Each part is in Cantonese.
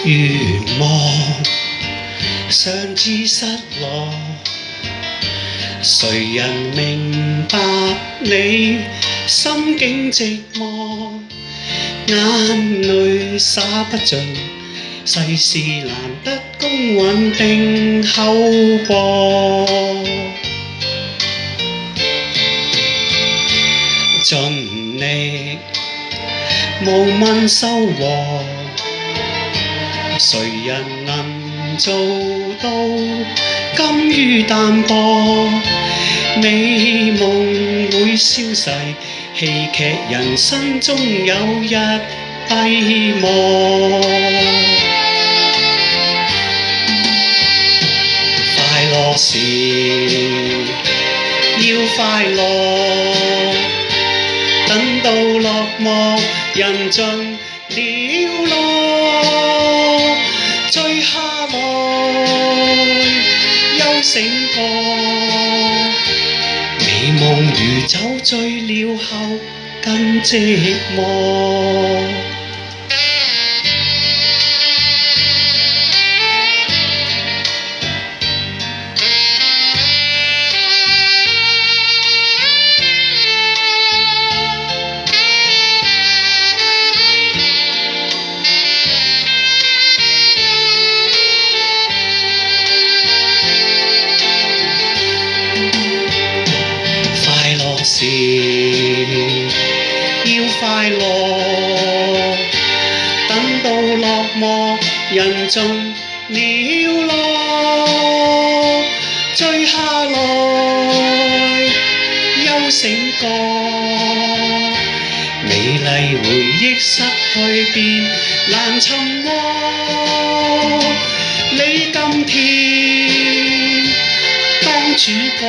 願望常自失落，誰人明白你心境寂寞？眼淚灑不盡，世事難得公允定厚薄，盡力無問收穫，誰人能做到甘於淡薄？美夢會消逝，戲劇人生終有日閉幕。快樂時要快樂，等到落幕，人盡了落，追下來又醒覺，美夢如酒醉了後更寂寞。時要快樂，等到落幕，人盡了落，追下來又醒覺，美麗回憶失去便難尋獲，你今天當主角，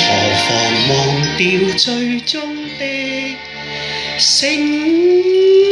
何妨忘掉最終的承諾？